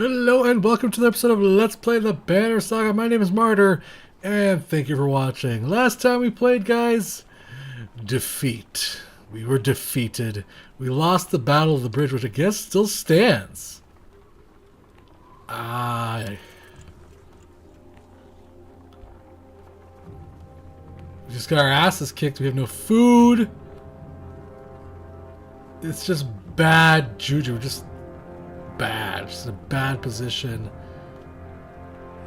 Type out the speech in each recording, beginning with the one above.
Hello and welcome to the episode of Let's Play the Banner Saga. My name is Martyr, and thank you for watching. Last time we played, guys, defeat. We were defeated. We lost the Battle of the Bridge, which I guess still stands. We just got our asses kicked. We have no food. It's just bad juju. Just bad. Just a bad position.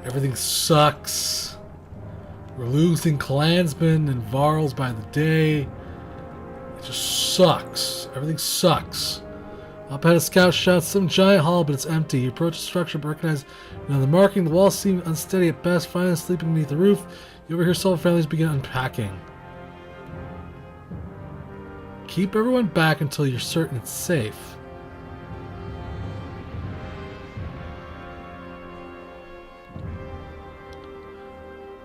Everything sucks. We're losing clansmen and Varls by the day. It just sucks. Everything sucks. Up ahead, a scout shouts some giant hall, but it's empty. You approach the structure, but recognize the marking. The walls seem unsteady at best. Finally, sleeping beneath the roof, you overhear several families begin unpacking. Keep everyone back until you're certain it's safe.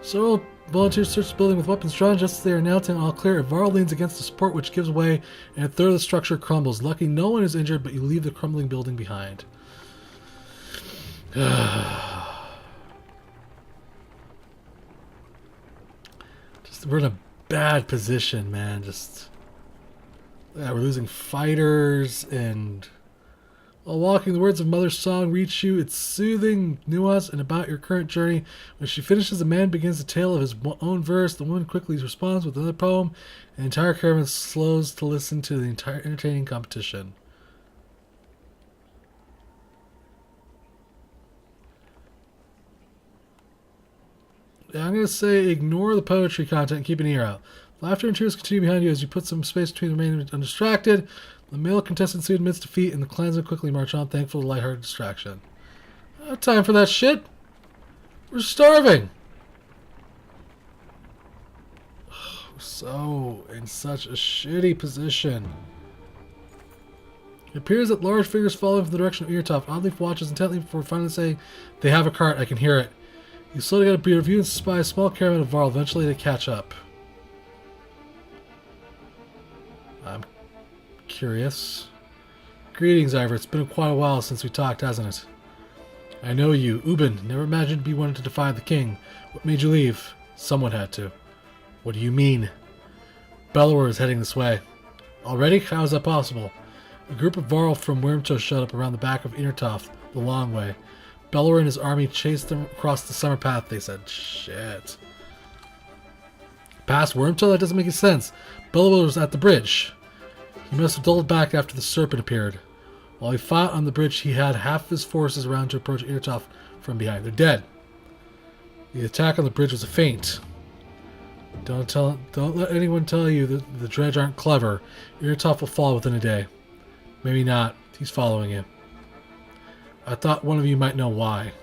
Several volunteers search the building with weapons drawn just as they are announcing all clear. A Varl leans against the support, which gives way, and a third of the structure crumbles. Lucky no one is injured, but you leave the crumbling building behind. We're in a bad position, man. We're losing fighters, and while walking, the words of Mother's song reach you. It's soothing, nuanced, and about your current journey. When she finishes, the man begins a tale of his own verse. The woman quickly responds with another poem, and the entire caravan slows to listen to the entire entertaining competition. I'm going to say ignore the poetry content and keep an ear out. Laughter and tears continue behind you as you put some space between the remaining undistracted. The male contestant soon admits defeat, and the clansmen quickly march on, thankful to lighthearted distraction. No time for that shit. We're starving. We're so in such a shitty position. It appears that large figures follow from the direction of Eartop. Oddleaf watches intently before finally saying, "They have a cart. I can hear it." You slowly get a review and spy a small caravan of Varl. Eventually they catch up. I'm curious. Greetings, Ivor. It's been quite a while since we talked, hasn't it? I know you. Ubin. Never imagined you wanted to defy the king. What made you leave? Someone had to. What do you mean? Bellower is heading this way. Already? How is that possible? A group of Varl from Wormtoe showed up around the back of Innertoft, the long way. Bellower and his army chased them across the summer path, they said. Shit. Past Wormtoe? That doesn't make any sense. Bellower was at the bridge. He must have doubled back after the serpent appeared. While he fought on the bridge, he had half his forces around to approach Innertoft from behind. They're dead. The attack on the bridge was a feint. Don't let anyone tell you that the Dredge aren't clever. Innertoft will fall within a day. Maybe not. He's following you. I thought one of you might know why.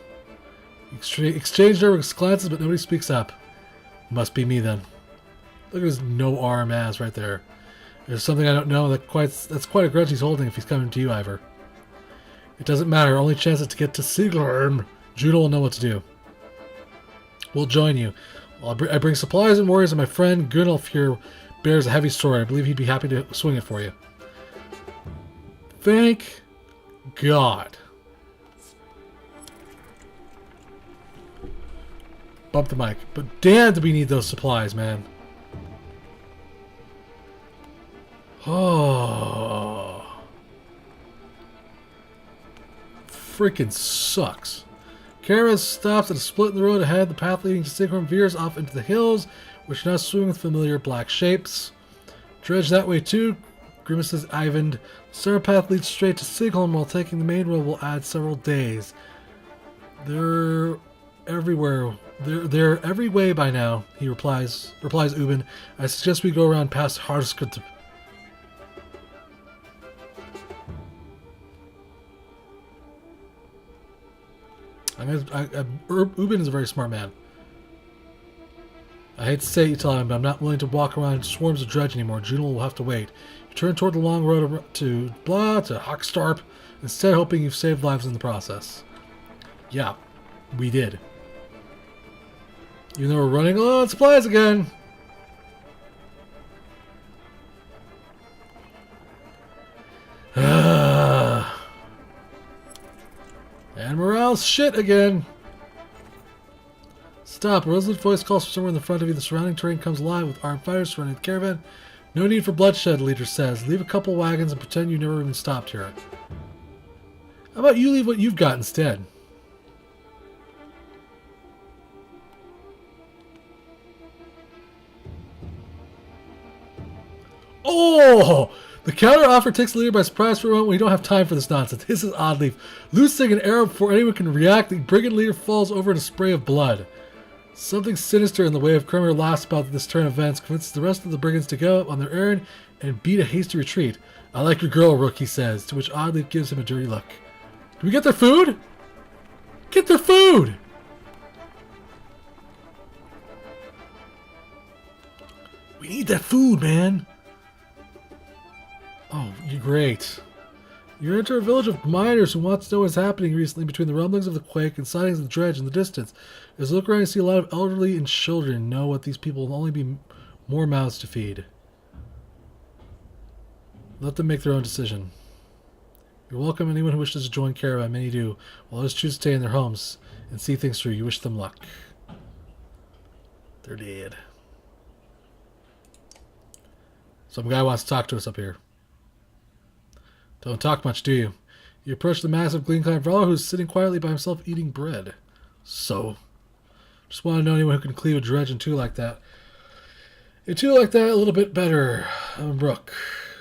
Exchanged nervous glances, but nobody speaks up. Must be me then. Look at his no arm ass right there. There's something I don't know that's quite a grudge he's holding if he's coming to you, Ivor. It doesn't matter. Only chance is to get to Sieglerm. Juno will know what to do. We'll join you. I bring supplies and warriors, and my friend Gunnulf here bears a heavy sword. I believe he'd be happy to swing it for you. Thank God. Bump the mic. But damn, do we need those supplies, man. Oh. Freaking sucks. Caravan stops at a split in the road ahead. The path leading to Siegfried veers off into the hills, which now swing with familiar black shapes. Dredge that way too, grimaces Ivan. The summer path leads straight to Siegholm, while taking the main road will add several days. They're everywhere. They're every way by now, he replies Ubin. I suggest we go around past Harskut. Ubin is a very smart man. I hate to say it to him, but I'm not willing to walk around swarms of dredge anymore. Juno will have to wait. You turn toward the long road to Hockstarp, instead hoping you've saved lives in the process. Yeah, we did. Even though we're running low on supplies again. And morale's shit again. Stop. A resolute voice calls from somewhere in the front of you. The surrounding terrain comes alive with armed fighters surrounding the caravan. No need for bloodshed, the leader says. Leave a couple wagons and pretend you never even stopped here. How about you leave what you've got instead? Oh! The counter offer takes the leader by surprise for a moment. We don't have time for this nonsense. This is Oddleaf. Loosing an arrow before anyone can react, the brigand leader falls over in a spray of blood. Something sinister in the way of Kremer laughs about this turn of events, convinces the rest of the brigands to go on their errand and beat a hasty retreat. I like your girl, Rook, he says, to which Oddleaf gives him a dirty look. Can we get their food? Get their food! We need that food, man. Oh, you're great. You enter a village of miners who wants to know what's happening recently between the rumblings of the quake and sightings of the dredge in the distance. As you look around, you see a lot of elderly and children know what these people will only be more mouths to feed. Let them make their own decision. You're welcome anyone who wishes to join caravan. Many do. While others choose to stay in their homes and see things through. You wish them luck. They're dead. Some guy wants to talk to us up here. Don't talk much, do you? You approach the massive green-clad Varl, who's sitting quietly by himself eating bread. So? Just want to know anyone who can cleave a dredge in two like that. A two like that a little bit better. I'm Brooke.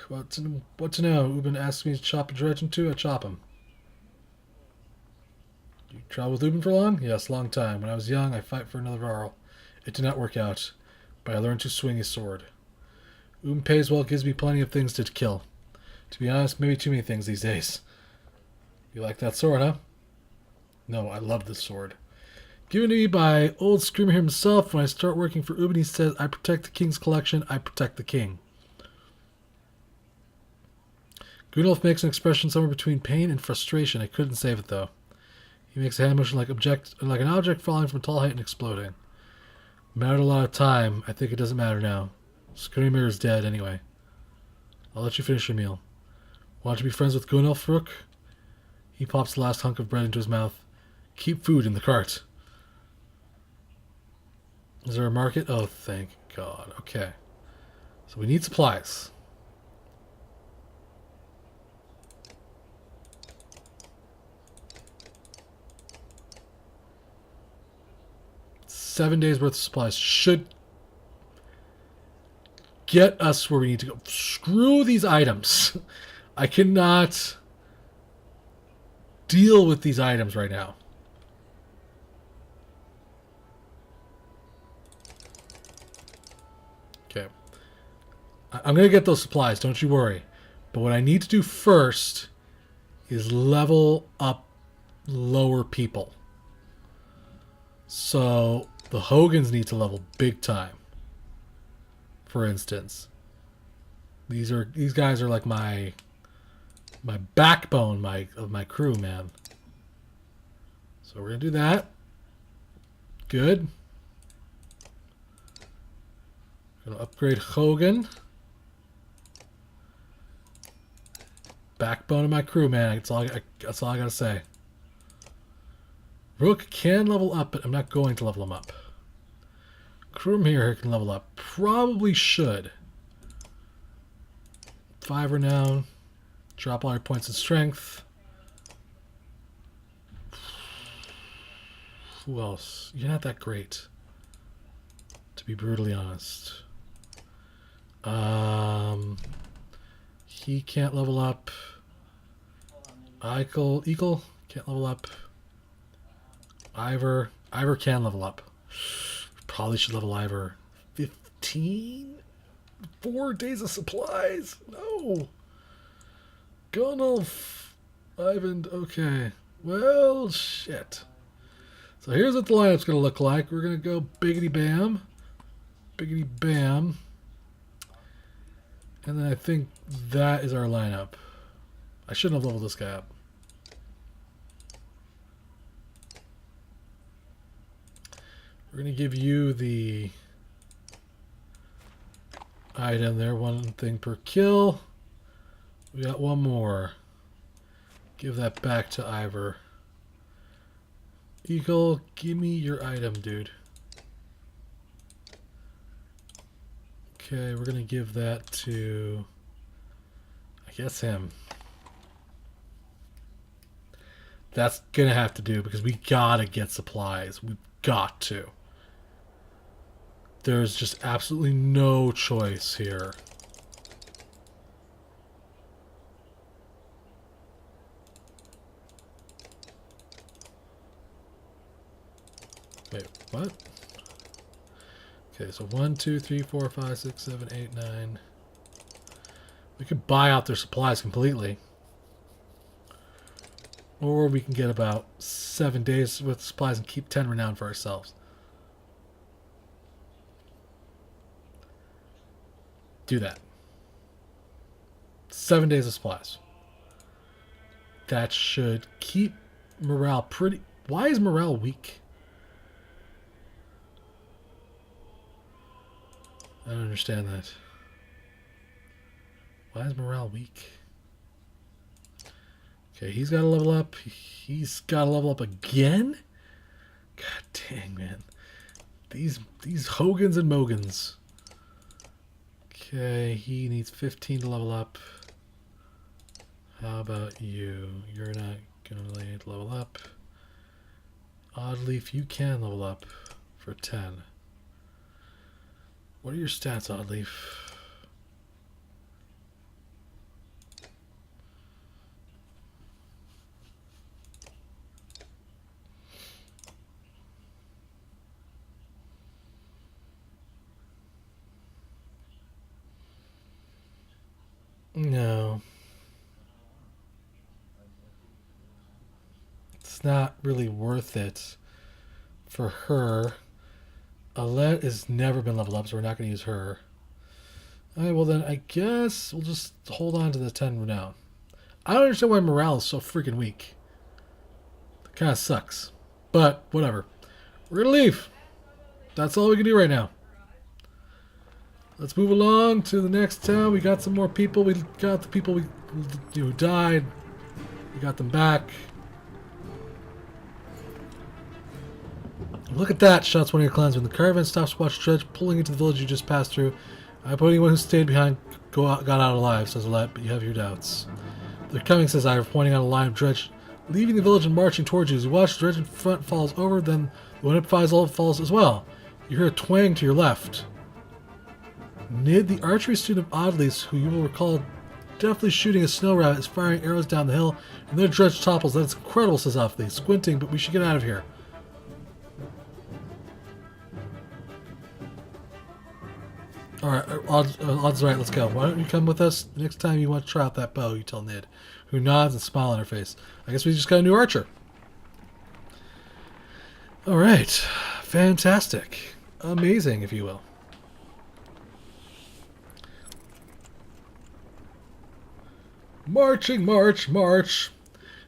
What to know? Ubin asks me to chop a dredge in two, I chop him. You travel with Ubin for long? Yes, long time. When I was young, I fight for another Varl. It did not work out, but I learned to swing his sword. Ubin pays well, gives me plenty of things to kill. To be honest, maybe too many things these days. You like that sword, huh? No, I love this sword. Given to me by old Screamer himself, when I start working for Ubin, he says, I protect the king's collection, I protect the king. Gunolf makes an expression somewhere between pain and frustration. I couldn't save it, though. He makes a hand motion like an object falling from a tall height and exploding. Mattered a lot of time. I think it doesn't matter now. Screamer is dead anyway. I'll let you finish your meal. Want to be friends with Gunolf, Rook? He pops the last hunk of bread into his mouth. Keep food in the cart. Is there a market? Oh, thank God. Okay. So we need supplies. $7 days worth of supplies should get us where we need to go. Screw these items. I cannot deal with these items right now. Okay. I'm going to get those supplies, don't you worry. But what I need to do first is level up lower people. So the Hogans need to level big time. For instance. These guys are like my backbone of my crew, man. So we're gonna do that. Good. Gonna upgrade Hogan. Backbone of my crew, man. That's all I gotta say. Rook can level up, but I'm not going to level him up. Crew here can level up. Probably should. 5 renown. Drop all your points of strength. Who else? You're not that great, to be brutally honest. He can't level up. Eagle can't level up. Ivor can level up. Probably should level Ivor. 15? 4 days of supplies? No. Gunolf. Ivan. Okay. Well, shit. So here's what the lineup's going to look like. We're going to go biggity bam. Biggity bam. And then I think that is our lineup. I shouldn't have leveled this guy up. We're going to give you the item there. 1 thing per kill. We got 1 more. Give that back to Ivor. Eagle, give me your item, dude. Okay, we're gonna give that to, I guess, him. That's gonna have to do because we gotta get supplies. We've got to. There's just absolutely no choice here. Wait, what? Okay, so 1, 2, 3, 4, 5, 6, 7, 8, 9. We could buy out their supplies completely. Or we can get about 7 days with supplies and keep 10 renown for ourselves. Do that. 7 days of supplies. That should keep morale pretty... Why is morale weak? I don't understand that. Why is morale weak? Okay, he's got to level up. He's got to level up again? God dang, man. These Hogans and Mogans. Okay, he needs 15 to level up. How about you? You're not going to level up. Oddleaf, you can level up for 10. What are your stats, Oddleaf? No. It's not really worth it for her. Alette has never been leveled up, so we're not going to use her. Alright, well then I guess we'll just hold on to the 10 renown. I don't understand why morale is so freaking weak. It kind of sucks. But, whatever. We're going to leave. That's all we can do right now. Let's move along to the next town. We got some more people. We got the people who died. We got them back. Look at that, shouts one of your clansmen. The caravan stops to watch Dredge pulling into the village you just passed through. I hope anyone who stayed behind got out alive, says Alette, but you have your doubts. They're coming, says Ivor, pointing out a line of Dredge leaving the village and marching towards you. As you watch, Dredge in front falls over, then the one in falls as well. You hear a twang to your left. Nid, the archery student of Oddleif's, who you will recall definitely shooting a snow rabbit, is firing arrows down the hill, and their Dredge topples. That's incredible, says Oddleif, squinting, but we should get out of here. Alright, Odd's right, let's go. Why don't you come with us? The next time you want to try out that bow, you tell Nid, who nods and smiles on her face. I guess we just got a new archer. Alright, fantastic. Amazing, if you will. Marching, march, march.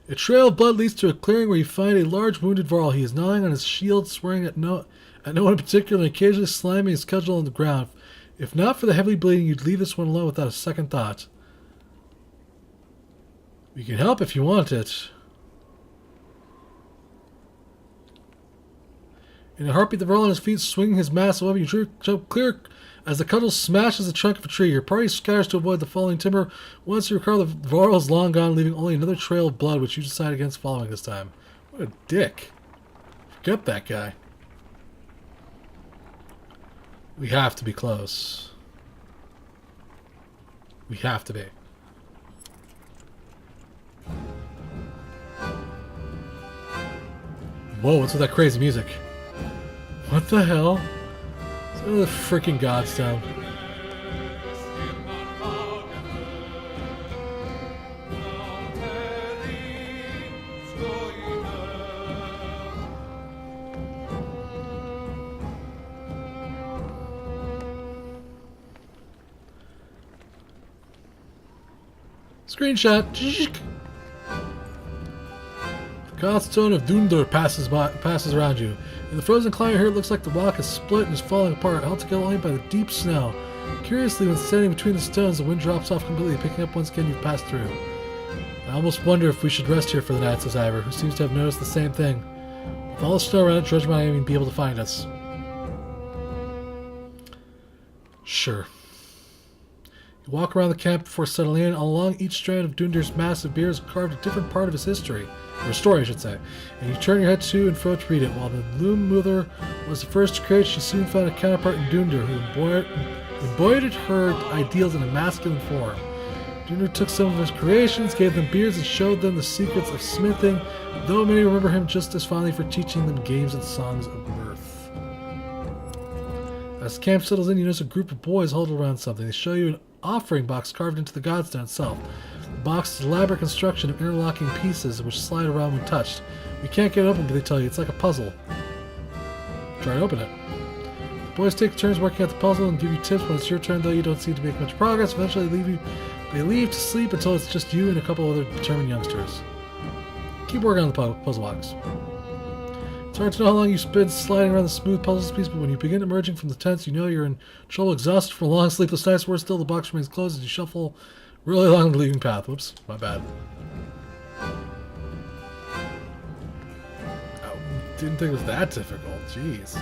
A trail of blood leads to a clearing where you find a large wounded Varl. He is gnawing on his shield, swearing at no one in particular, and occasionally slamming his cudgel on the ground. If not for the heavily bleeding, you'd leave this one alone without a second thought. We can help if you want it. In a heartbeat, the Varl on his feet, swinging his massive weapon, you jump clear as the cudgel smashes the trunk of a tree. Your party scatters to avoid the falling timber. Once you recover, the Varl is long gone, leaving only another trail of blood, which you decide against following this time. What a dick. Forget that guy. We have to be close. We have to be. Whoa, what's with that crazy music? What the hell? It's another freaking Godstone. Screenshot. The Godstone of Dundur passes around you. In the frozen climate here, it looks like the rock is split and is falling apart, held together only by the deep snow. Curiously, when standing between the stones, the wind drops off completely, picking up once again you've passed through. I almost wonder if we should rest here for the night, says Ivor, who seems to have noticed the same thing. Follow the snow around, Dredge might even be able to find us. Sure. You walk around the camp before settling in. Along each strand of Dunder's massive beard is carved a different part of his history. Or story, I should say. And you turn your head to and fro to read it. While the Loom Mother was the first to create, she soon found a counterpart in Dunder who embodied her ideals in a masculine form. Dunder took some of his creations, gave them beards, and showed them the secrets of smithing, though many remember him just as fondly for teaching them games and songs of mirth. As camp settles in, you notice a group of boys huddled around something. They show you an offering box carved into the godstone itself. The box's elaborate construction of interlocking pieces which slide around when touched. You can't get it open, but they tell you it's like a puzzle. Try to open it. The boys take turns working at the puzzle and give you tips. When it's your turn, though, you don't seem to make much progress. Eventually, they leave to sleep until it's just you and a couple other determined youngsters. Keep working on the puzzle box. It's hard to know how long you spend sliding around the smooth puzzle piece, but when you begin emerging from the tents, you know you're in trouble, exhausted from a long sleepless night. Worse still, the box remains closed as you shuffle really along the leaving path. Whoops, my bad. I didn't think it was that difficult. Jeez.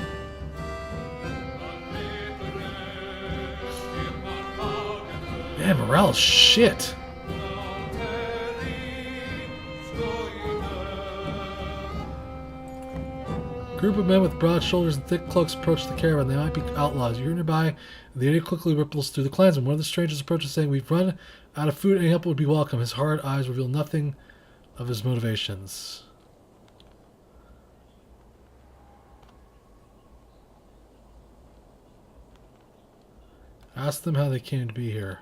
Man, morale's shit. A group of men with broad shoulders and thick cloaks approach the caravan. They might be outlaws. You're nearby, and the area quickly ripples through the clansmen. One of the strangers approaches, saying, "We've run out of food. Any help would be welcome." His hard eyes reveal nothing of his motivations. Ask them how they came to be here.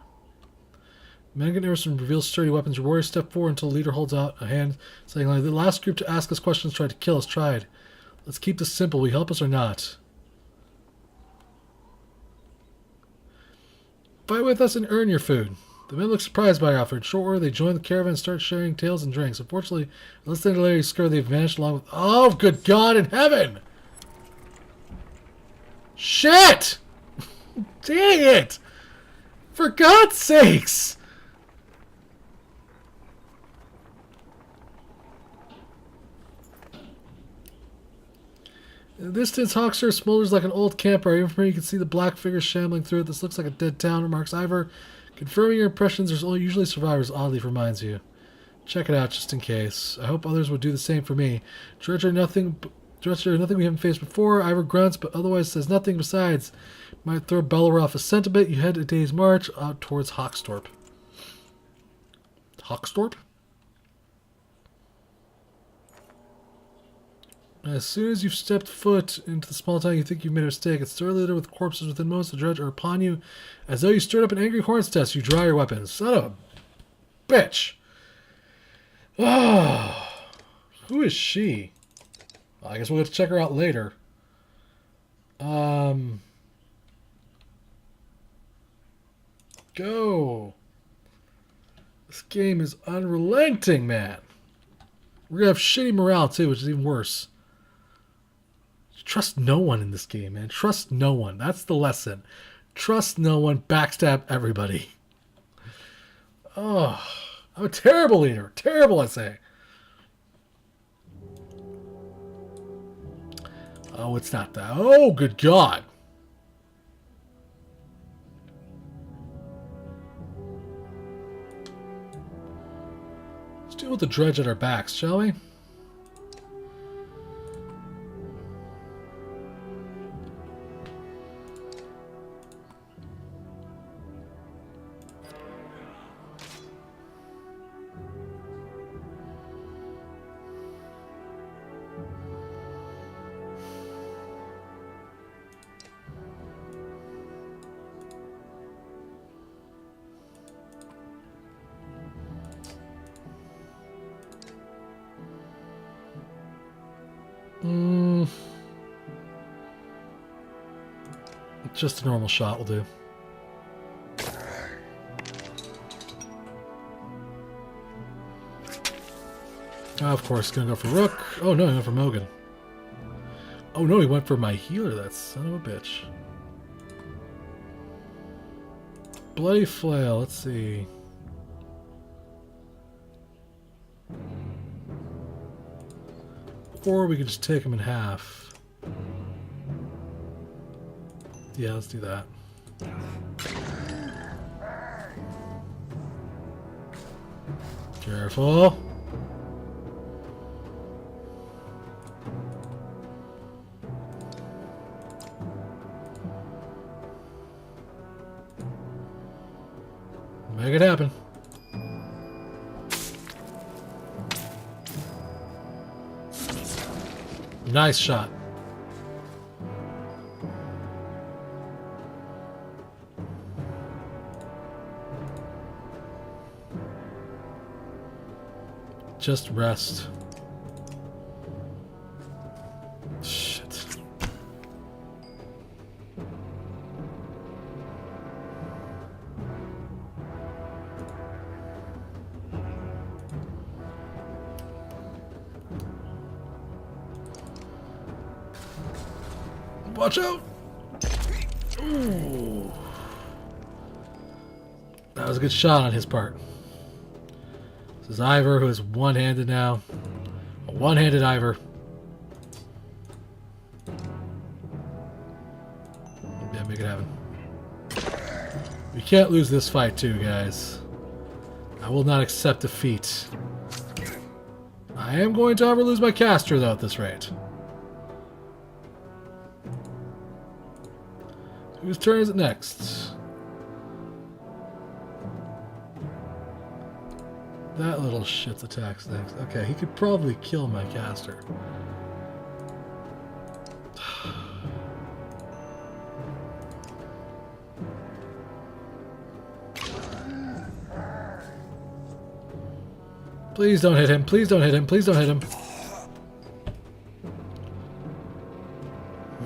Men get nervous and reveal sturdy weapons. Your warriors step forward until the leader holds out a hand, saying, like, "The last group to ask us questions tried to kill us. Tried. Let's keep this simple. Will you help us or not? Fight with us and earn your food." The men look surprised by our offer. In short order, they join the caravan and start sharing tales and drinks. Unfortunately, unless they delay discover they've vanished along with... Oh, good God in heaven! Shit! Dang it! For God's sakes! In the distance, Hawkster smolders like an old campfire. Even from here, you can see the black figures shambling through it. This looks like a dead town, remarks Ivor. Confirming your impressions, there's only usually survivors, oddly reminds you. Check it out just in case. I hope others would do the same for me. Curator, nothing we haven't faced before. Ivor grunts, but otherwise says nothing. Besides, might throw Bellower off a scent a bit. You head a day's march out towards Hawkstorp. Hawkstorp? As soon as you've stepped foot into the small town, you think you've made a mistake. It's thoroughly littered with corpses within most. The dredge are upon you. As though you stirred up an angry hornet's nest, you draw your weapons. Son of a bitch. Oh, who is she? Well, I guess we'll have to check her out later. Go. This game is unrelenting, man. We're going to have shitty morale, too, which is even worse. Trust no one in this game, man. Trust no one. That's the lesson. Trust no one. Backstab everybody. Oh, I'm a terrible leader. Terrible, I say. Oh, it's not that. Oh, good God. Let's deal with the dredge at our backs, shall we? Just a normal shot will do. Of course, gonna go for Rook. Oh no, he went for Mogan. Oh no, he went for my healer, that son of a bitch. Bloody Flail, let's see. Or we could just take him in half. Yeah, let's do that. Careful. Make it happen. Nice shot. Just rest. Shit. Watch out! Ooh. That was a good shot on his part. This is Ivor, who is one-handed now. A one-handed Ivor. Yeah, make it happen. We can't lose this fight too, guys. I will not accept defeat. I am going to ever lose my caster, though, at this rate. Whose turn is it next? That little shit's attacks next. Okay, he could probably kill my caster. Please don't hit him. Please don't hit him. Please don't hit him.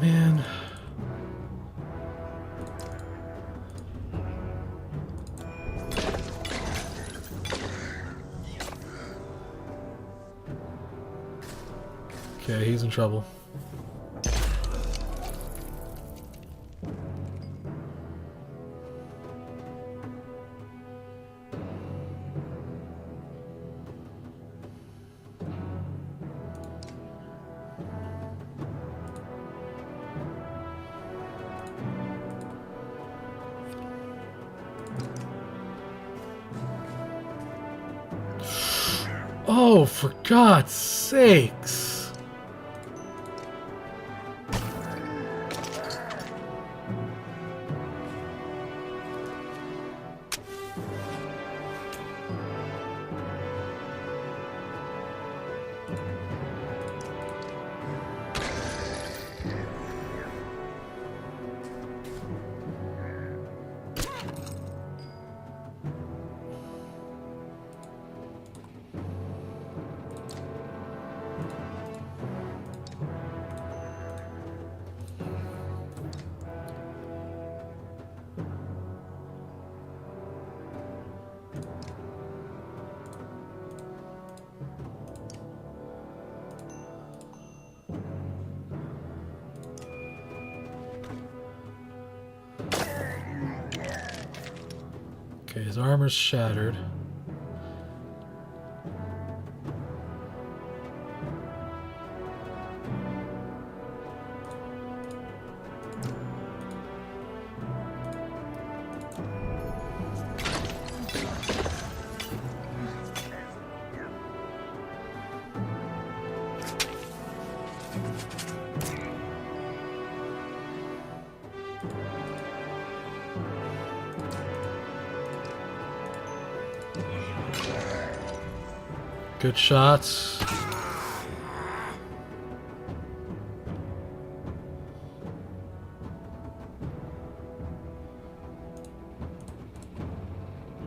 Man. Okay, he's in trouble. Oh, for God's sakes! Okay, his armor's shattered. Good shots.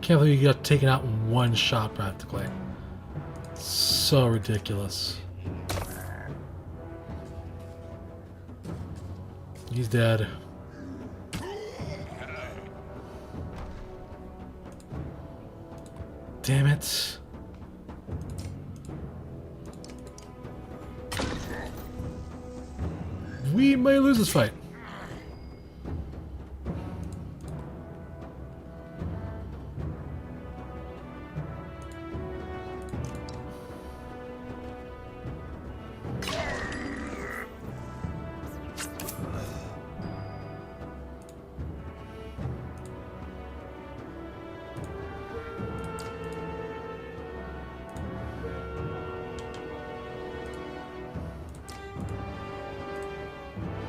Can't believe you got taken out in one shot practically. So ridiculous. He's dead. Damn it. We may lose this fight.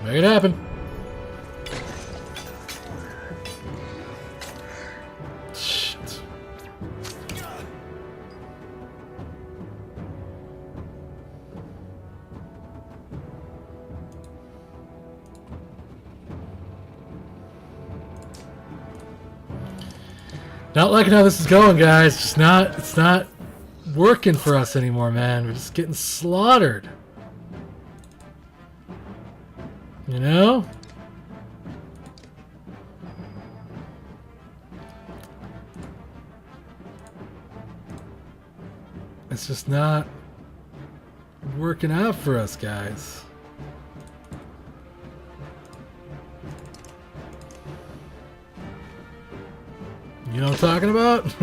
Make it happen. Shit. Not liking how this is going, guys. It's not working for us anymore, man. We're just getting slaughtered. You know? It's just not working out for us, guys. You know what I'm talking about?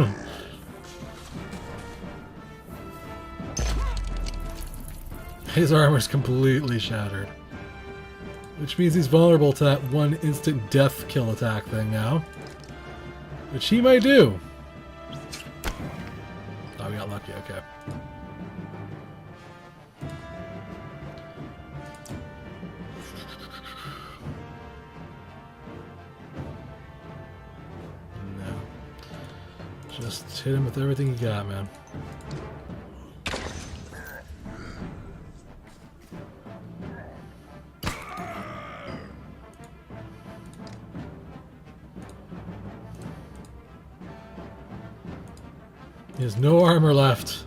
His armor's completely shattered. Which means he's vulnerable to that one instant death kill attack thing now. Which he might do. Oh, we got lucky, okay. Just hit him with everything you got, man. He has no armor left.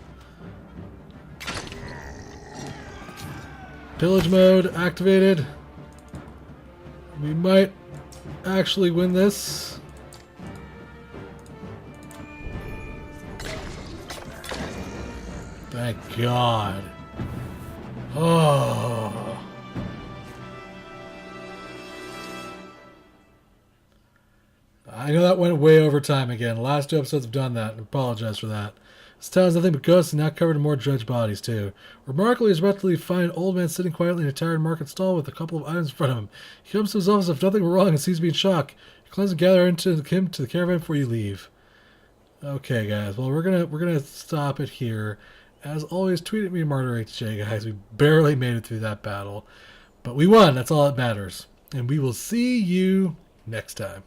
Pillage mode activated. We might actually win this. Thank God. Oh. I know that went way over time again. The last 2 episodes have done that, and I apologize for that. This town is nothing but ghosts and now covered in more dredged bodies, too. Remarkably, he's about to find an old man sitting quietly in a tired market stall with a couple of items in front of him. He comes to his office if nothing were wrong and seems to be in shock. He cleanses and gather into him to the caravan before you leave. Okay, guys. Well, we're gonna stop it here. As always, tweet at me, MartyrHJ, guys. We barely made it through that battle. But we won. That's all that matters. And we will see you next time.